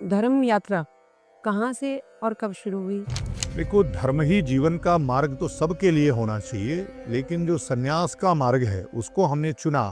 धर्म यात्रा कहाँ से और कब शुरू हुई? देखो, धर्म ही जीवन का मार्ग तो सबके लिए होना चाहिए, लेकिन जो सन्यास का मार्ग है उसको हमने चुना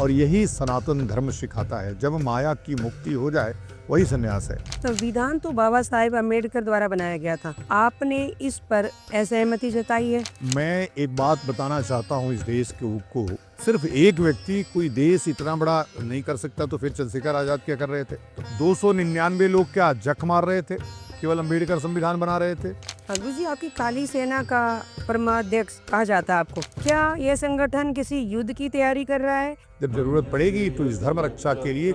और यही सनातन धर्म सिखाता है। जब माया की मुक्ति हो जाए वही सन्यास है। संविधान तो बाबा साहेब अम्बेडकर द्वारा बनाया गया था। आपने इस पर असहमति जताई है। मैं एक बात बताना चाहता हूँ इस देश को, सिर्फ एक व्यक्ति कोई देश इतना बड़ा नहीं कर सकता, तो फिर चंद्रशेखर आजाद क्या कर रहे थे? 299 लोग क्या जख मार रहे थे? केवल अम्बेडकर संविधान बना रहे थे। गुरु जी, आपकी काली सेना का परमाध्यक्ष कहा जाता है आपको। क्या यह संगठन किसी युद्ध की तैयारी कर रहा है? जब जरूरत पड़ेगी तो इस धर्म रक्षा के लिए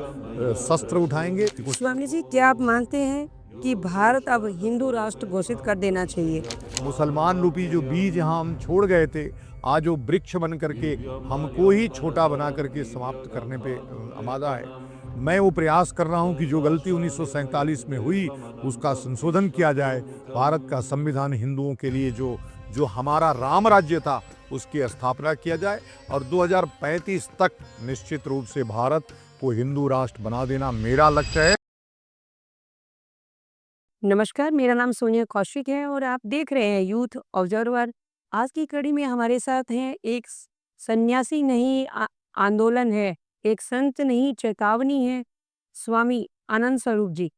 शस्त्र उठाएंगे। स्वामी जी, क्या आप मानते हैं कि भारत अब हिंदू राष्ट्र घोषित कर देना चाहिए? मुसलमान रूपी जो बीज यहाँ हम छोड़ गए थे, आज वो वृक्ष बन करके हमको ही छोटा बना करके समाप्त करने पे आमादा है। मैं वो प्रयास कर रहा हूँ कि जो गलती 1947 में हुई उसका संशोधन किया जाए। भारत का संविधान हिंदुओं के लिए जो हमारा राम राज्य था उसकी स्थापना किया जाए और 2035 तक निश्चित रूप से भारत को हिंदू राष्ट्र बना देना मेरा लक्ष्य है। नमस्कार, मेरा नाम सोनिया कौशिक है और आप देख रहे हैं यूथ ऑब्जर्वर। आज की कड़ी में हमारे साथ हैं एक सन्यासी नहीं आंदोलन है, एक संत नहीं चेतावनी है, स्वामी आनंद स्वरूप जी,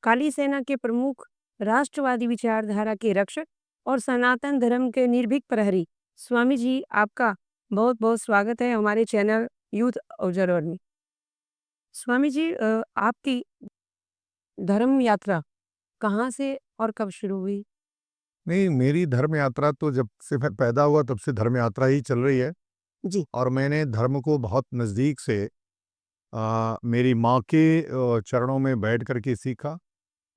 काली सेना के प्रमुख, राष्ट्रवादी विचारधारा के रक्षक और सनातन धर्म के निर्भीक प्रहरी। स्वामी जी, आपका बहुत बहुत स्वागत है हमारे चैनल यूथ ऑब्जर्वर में। स्वामी जी, आपकी धर्म यात्रा कहाँ से और कब शुरू हुई? नहीं, मेरी धर्म यात्रा तो जब से मैं पैदा हुआ तब से धर्म यात्रा ही चल रही है जी। और मैंने धर्म को बहुत नज़दीक से मेरी माँ के चरणों में बैठ कर के सीखा।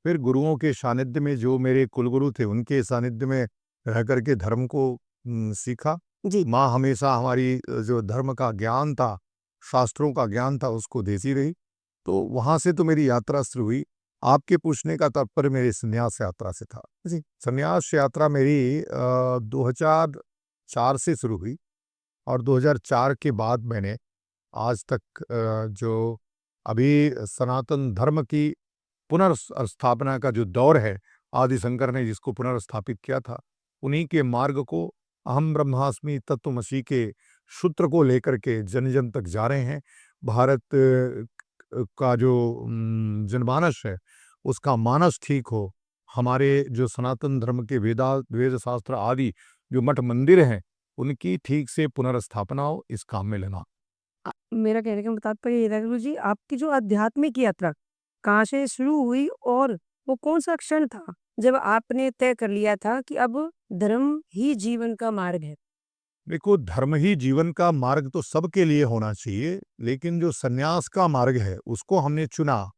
फिर गुरुओं के सानिध्य में, जो मेरे कुलगुरु थे उनके सानिध्य में रह कर के धर्म को सीखा। जी। माँ हमेशा हमारी जो धर्म का ज्ञान था, शास्त्रों का ज्ञान था, उसको देती रही। तो वहाँ से तो मेरी यात्रा शुरू हुई। आपके पूछने का तात्पर्य मेरी संन्यास यात्रा से था। जी, संन्यास यात्रा मेरी 2004 से शुरू हुई और 2004 के बाद मैंने आज तक जो अभी सनातन धर्म की पुनर्स्थापना का जो दौर है, आदि शंकर ने जिसको पुनर्स्थापित किया था, उन्हीं के मार्ग को, अहम ब्रह्मास्मि तत्वमसि के सूत्र को लेकर के जन जन तक जा रहे हैं। भारत का जो जनमानस है उसका मानस ठीक हो, हमारे जो सनातन धर्म के वेद शास्त्र आदि जो मठ मंदिर हैं उनकी ठीक से पुनर्स्थापना हो, इस काम में लेना। मेरा कहने का तात्पर्य ये था गुरु जी, आपकी जो आध्यात्मिक यात्रा कहाँ से शुरू हुई और वो कौन सा क्षण था जब आपने तय कर लिया था कि अब धर्म ही जीवन का मार्ग है? देखो, धर्म ही जीवन का मार्ग तो सबके लिए होना चाहिए, लेकिन जो सन्यास का मार्ग है उसको हमने चुना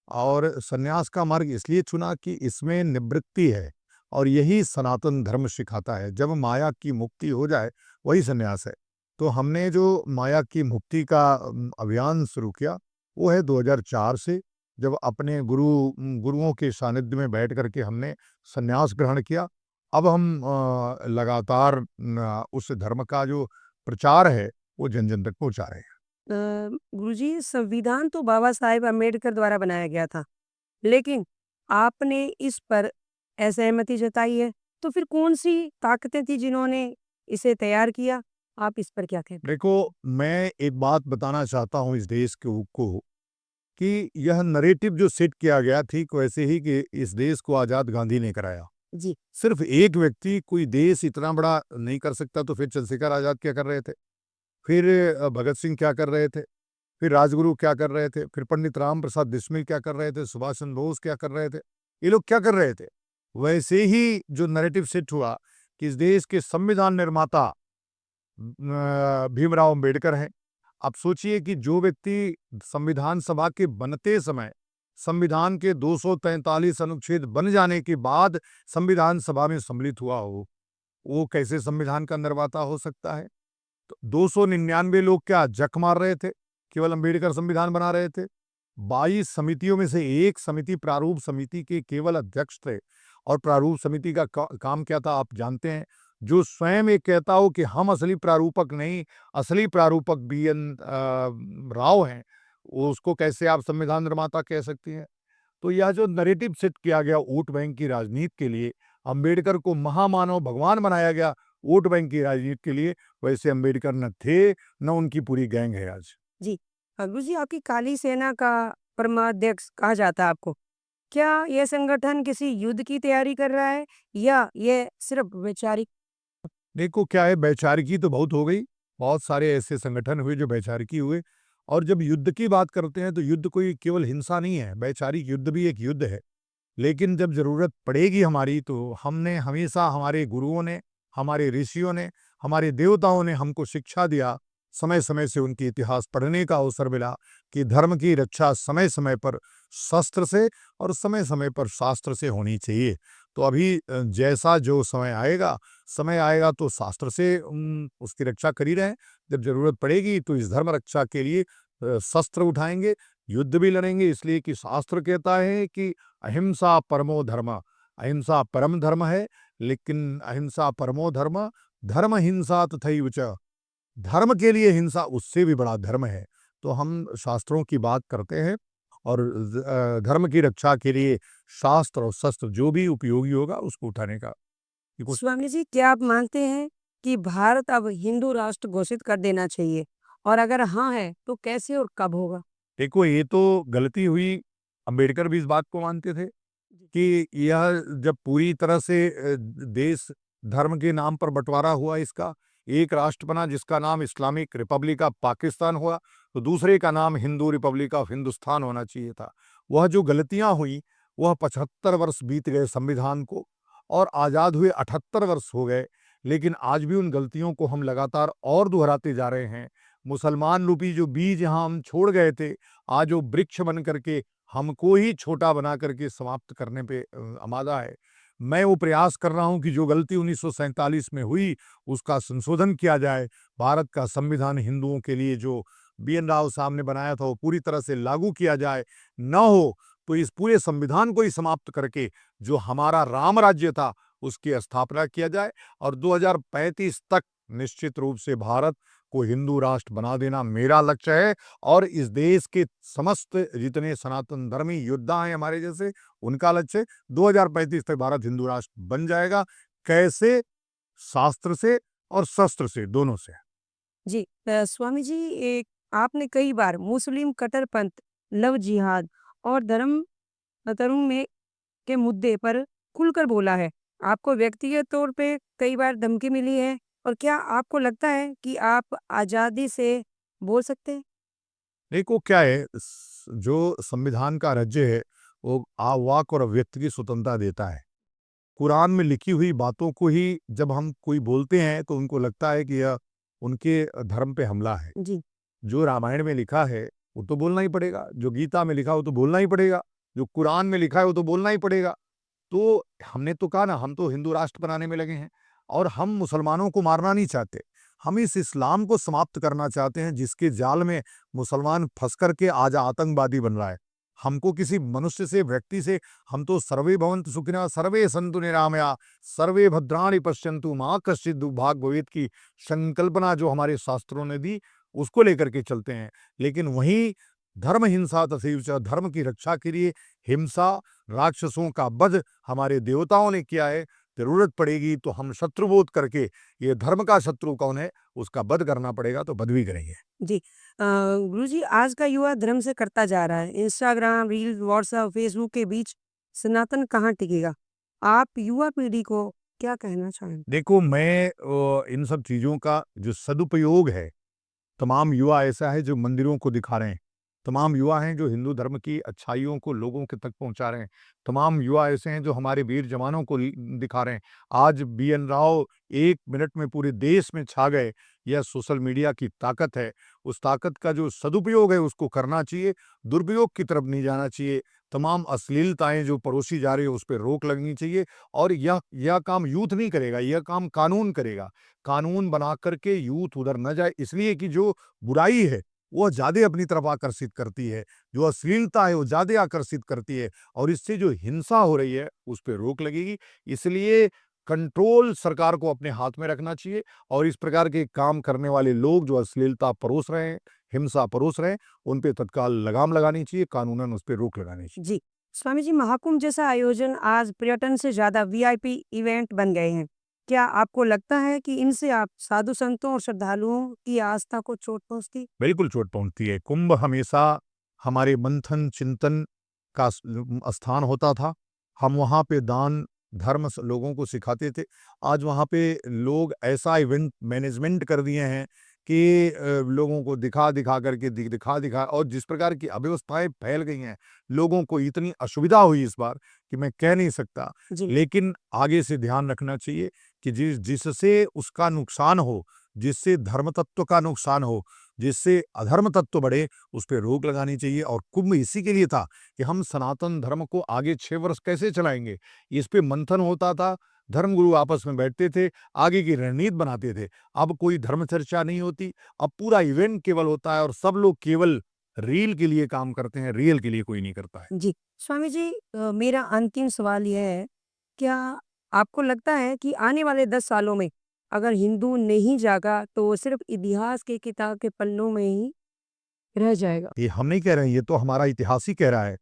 और सन्यास का मार्ग इसलिए चुना कि इसमें निवृत्ति है और यही सनातन धर्म सिखाता है। जब माया की मुक्ति हो जाए वही सन्यास है। तो हमने जो माया की मुक्ति का अभियान शुरू किया वो है 2004 से, जब अपने गुरुओं के सानिध्य में बैठ करके हमने सन्यास ग्रहण किया। अब हम लगातार उस धर्म का जो प्रचार है वो जन जन तक पहुंचा रहे हैं। गुरुजी, संविधान तो बाबा साहेब अम्बेडकर द्वारा बनाया गया था, लेकिन आपने इस पर असहमति जताई है। तो फिर कौन सी ताकतें थी जिन्होंने इसे तैयार किया? आप इस पर क्या कहते हैं? देखो, मैं एक बात बताना चाहता हूँ इस देश को कि यह नरेटिव जो सेट किया गया ठीक वैसे ही कि इस देश को आज़ाद गांधी ने कराया। जी। सिर्फ एक व्यक्ति कोई देश इतना बड़ा नहीं कर सकता, तो फिर चंद्रशेखर आजाद क्या कर रहे थे? फिर भगत सिंह क्या कर रहे थे? फिर राजगुरु क्या कर रहे थे? फिर पंडित राम प्रसाद बिस्मिल क्या कर रहे थे? सुभाष चंद्र बोस क्या कर रहे थे? ये लोग क्या कर रहे थे? वैसे ही जो नैरेटिव सेट हुआ कि इस देश के संविधान निर्माता भीमराव अंबेडकर हैं। आप सोचिए कि जो व्यक्ति संविधान सभा के बनते समय संविधान के 243 अनुच्छेद बन जाने के बाद संविधान सभा में सम्मिलित हुआ हो, वो कैसे संविधान का निर्माता हो सकता है? तो 299 लोग क्या जख मार रहे थे? केवल अंबेडकर संविधान बना रहे थे। 22 समितियों में से एक समिति प्रारूप समिति के केवल अध्यक्ष थे और प्रारूप समिति का काम क्या था आप जानते हैं? जो स्वयं ये कहता हो कि हम असली प्रारूपक नहीं, असली प्रारूपक BN राव हैं, उसको कैसे आप संविधान निर्माता कह सकती हैं? तो यह जो नैरेटिव सेट किया गया वोट बैंक की राजनीति के लिए, अंबेडकर को महामानव भगवान बनाया गया वोट बैंक की राजनीति के लिए, वैसे अंबेडकर न थे, न उनकी पूरी गैंग है आज। जी। गुरुजी, आपकी काली सेना का परमाध्यक्ष कहा जाता है आपको। क्या यह संगठन किसी युद्ध की तैयारी कर रहा है या ये सिर्फ वैचारिक? देखो क्या है, वैचारिकी तो बहुत हो गई, बहुत सारे ऐसे संगठन हुए जो वैचारिकी हुए, और जब युद्ध की बात करते हैं तो युद्ध कोई केवल हिंसा नहीं है, वैचारिक युद्ध भी एक युद्ध है। लेकिन जब ज़रूरत पड़ेगी हमारी, तो हमने हमेशा, हमारे गुरुओं ने, हमारे ऋषियों ने, हमारे देवताओं ने हमको शिक्षा दिया, समय-समय से उनके इतिहास पढ़ने का अवसर मिला कि धर्म की रक्षा समय-समय पर शस्त्र से और समय-समय पर शास्त्र से होनी चाहिए। तो अभी जैसा जो समय आएगा तो शास्त्र से उसकी रक्षा कर ही रहे हैं। जब ज़रूरत पड़ेगी तो इस धर्म रक्षा के लिए शस्त्र उठाएँगे, युद्ध भी लड़ेंगे, इसलिए कि शास्त्र कहता है कि अहिंसा परमो धर्म, अहिंसा परम धर्म है, लेकिन अहिंसा परमो धर्म, धर्म हिंसा तथैव च, धर्म के लिए हिंसा उससे भी बड़ा धर्म है। तो हम शास्त्रों की बात करते हैं, और धर्म की रक्षा के लिए शास्त्र और शस्त्र जो भी उपयोगी होगा उसको उठाने का ये कुछ। स्वामी जी, क्या आप मानते हैं कि भारत अब हिंदू राष्ट्र घोषित कर देना चाहिए? और अगर हाँ है, तो कैसे और कब होगा? देखो ये तो गलती हुई, अंबेडकर भी इस बात को मानते थे जी। कि यह जब पूरी तरह से देश धर्म के नाम पर बंटवारा हुआ, इसका एक राष्ट्र बना जिसका नाम इस्लामिक रिपब्लिक ऑफ पाकिस्तान हुआ, तो दूसरे का नाम हिंदू रिपब्लिक ऑफ हिंदुस्तान होना चाहिए था। वह जो गलतियां हुई, वह 75 वर्ष बीत गए संविधान को, और आज़ाद हुए 78 वर्ष हो गए, लेकिन आज भी उन गलतियों को हम लगातार और दोहराते जा रहे हैं। मुसलमान रूपी जो बीज यहाँ हम छोड़ गए थे, आज वो वृक्ष बन करके हमको ही छोटा बना करके समाप्त करने पे आमादा है। मैं वो प्रयास कर रहा हूँ कि जो गलती 1947 में हुई, उसका संशोधन किया जाए। भारत का संविधान हिंदुओं के लिए जो बी.एन. राव साहब ने बनाया था, वो पूरी तरह से लागू किया जाए। न हो तो इस पूरे संविधान को ही समाप्त करके जो हमारा राम राज्य था, उसकी स्थापना किया जाए, और 2035 तक निश्चित रूप से भारत को हिंदू राष्ट्र बना देना मेरा लक्ष्य है। और इस देश के समस्त जितने सनातन धर्मी योद्धा हैं हमारे जैसे, उनका लक्ष्य है 2035 तक भारत हिंदू राष्ट्र बन जाएगा। कैसे? शास्त्र से और शस्त्र से, दोनों से। जी। स्वामी जी, एक आपने कई बार मुस्लिम कट्टरपंथ, लव जिहाद और धर्म में के मुद्दे पर खुलकर बोला है। आपको व्यक्तिगत तौर पे कई बार धमकी मिली है, और क्या आपको लगता है कि आप आज़ादी से बोल सकते हैं? देखो क्या है, जो संविधान का राज्य है, वो वाक और अभिव्यक्ति की स्वतंत्रता देता है। कुरान में लिखी हुई बातों को ही जब हम कोई बोलते हैं, तो उनको लगता है कि यह उनके धर्म पे हमला है। जी। जो रामायण में लिखा है, वो तो बोलना ही पड़ेगा। जो गीता में लिखा है, वो तो बोलना ही पड़ेगा। जो कुरान में लिखा है, वो तो बोलना ही पड़ेगा। तो हमने तो कहा ना, हम तो हिंदू राष्ट्र बनाने में लगे हैं, और हम मुसलमानों को मारना नहीं चाहते। हम इस इस्लाम को समाप्त करना चाहते हैं, जिसके जाल में मुसलमान फंस करके आज आतंकवादी बन रहा है। हमको किसी मनुष्य से, व्यक्ति से, हम तो सर्वे भवन्तु सुखिनः सर्वे सन्तु निरामया सर्वे भद्राणि पश्यन्तु मा कश्चित् दुर्भाग् भवेत् की संकल्पना जो हमारे शास्त्रों ने दी, उसको लेकर के चलते हैं। लेकिन वहीं धर्म हिंसा तथैव च, धर्म की रक्षा के लिए हिंसा, राक्षसों का वध हमारे देवताओं ने किया है। ज़रूरत पड़ेगी तो हम शत्रुबोध करके, ये धर्म का शत्रु कौन है, उसका वध करना पड़ेगा, तो वध भी करेंगे। जी। गुरुजी, आज का युवा धर्म से करता जा रहा है। इंस्टाग्राम, रील्स, व्हाट्सएप, फेसबुक के बीच सनातन कहाँ टिकेगा? आप युवा पीढ़ी को क्या कहना चाहेंगे? देखो मैं इन सब चीज़ों का जो सदुपयोग है, तमाम युवा ऐसा है जो मंदिरों को दिखा रहे हैं। तमाम युवा हैं जो हिंदू धर्म की अच्छाइयों को लोगों के तक पहुंचा रहे हैं। तमाम युवा ऐसे हैं जो हमारे वीर जवानों को दिखा रहे हैं। आज बी.एन. राव 1 मिनट में पूरे देश में छा गए। यह सोशल मीडिया की ताकत है। उस ताकत का जो सदुपयोग है उसको करना चाहिए, दुरुपयोग की तरफ नहीं जाना चाहिए। तमाम अश्लीलताएं जो परोसी जा रही है, उस पर रोक लगनी चाहिए। और यह काम यूथ नहीं करेगा, यह काम कानून करेगा। कानून बना करके यूथ उधर न जाए, इसलिए कि जो बुराई है वो ज़्यादा अपनी तरफ आकर्षित करती है, जो अश्लीलता है वो ज़्यादा आकर्षित करती है, और इससे जो हिंसा हो रही है उस पे रोक लगेगी। इसलिए कंट्रोल सरकार को अपने हाथ में रखना चाहिए, और इस प्रकार के काम करने वाले लोग जो अश्लीलता परोस रहे हैं, हिंसा परोस रहे हैं, उन पे तत्काल लगाम लगानी चाहिए, कानूनन उस पे रोक लगानी चाहिए। जी। स्वामी जी, महाकुंभ जैसा आयोजन आज पर्यटन से ज्यादा वीआईपी इवेंट बन गए हैं। क्या आपको लगता है कि इनसे आप साधु संतों और श्रद्धालुओं की आस्था को चोट पहुंचती? बिल्कुल चोट पहुँचती है। कुंभ हमेशा हमारे मंथन, चिंतन का स्थान होता था। हम वहाँ पे दान, धर्म स लोगों को सिखाते थे। आज वहाँ पे लोग ऐसा इवेंट मैनेजमेंट कर दिए हैं कि लोगों को दिखा-दिखा करके दिखा-दिखा और जिस प्रकार की अव्यवस्थाएँ फैल गई हैं, लोगों को इतनी असुविधा हुई इस बार कि मैं कह नहीं सकता। जी। लेकिन आगे से ध्यान रखना चाहिए कि जिससे उसका नुकसान हो, जिससे धर्म तत्व का नुकसान हो, जिससे अधर्म तत्व बढ़े, उस पे रोक लगानी चाहिए और कुंभ इसी के लिए था कि हम सनातन धर्म को आगे 6 वर्ष कैसे चलाएँगे? इस पे मंथन होता था, धर्मगुरु आपस में बैठते थे, आगे की रणनीति बनाते थे। अब कोई धर्म चर्चा नहीं होती, अब पूरा इवेंट केवल होता है और सब लोग केवल रील के लिए काम करते हैं, रियल के लिए कोई नहीं करता है। जी। स्वामी जी, मेरा अंतिम सवाल यह है, क्या आपको लगता है कि आने वाले 10 सालों में अगर हिंदू नहीं जागा तो वो सिर्फ इतिहास की किताब के पन्नों में ही रह जाएगा? ये हम नहीं कह रहे हैं, ये तो हमारा इतिहास ही कह रहा है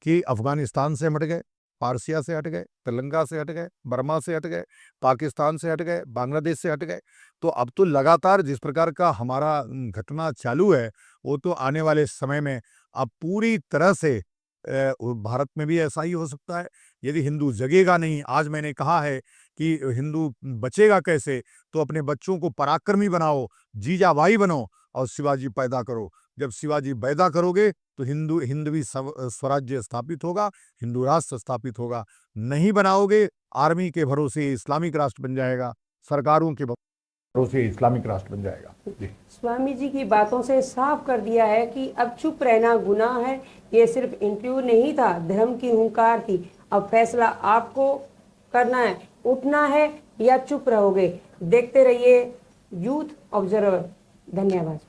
कि अफ़गानिस्तान से हम हट गए, पारसिया से हट गए, तेलंगा से हट गए, बर्मा से हट गए, पाकिस्तान से हट गए, बांग्लादेश से हट गए। तो अब तो लगातार जिस प्रकार का हमारा घटना चालू है, वो तो आने वाले समय में अब पूरी तरह से भारत में भी ऐसा ही हो सकता है। यदि हिंदू जगेगा नहीं, आज मैंने कहा है कि हिंदू बचेगा कैसे? तो अपने बच्चों को पराक्रमी बनाओ, जीजाबाई बनो और शिवाजी पैदा करो। जब शिवाजी पैदा करोगे तो हिंदवी स्वराज्य स्थापित होगा, हिंदू राष्ट्र स्थापित होगा। नहीं बनाओगे, आर्मी के भरोसे इस्लामिक राष्ट्र बन जाएगा, सरकारों के भरोसे इस्लामिक राष्ट्र बन जाएगा। जी। स्वामी जी की बातों से साफ कर दिया है कि अब चुप रहना गुनाह है। ये सिर्फ इंटरव्यू नहीं था, धर्म की हुंकार थी। अब फैसला आपको करना है, उठना है या चुप रहोगे। देखते रहिए यूथ ऑब्जर्वर। धन्यवाद।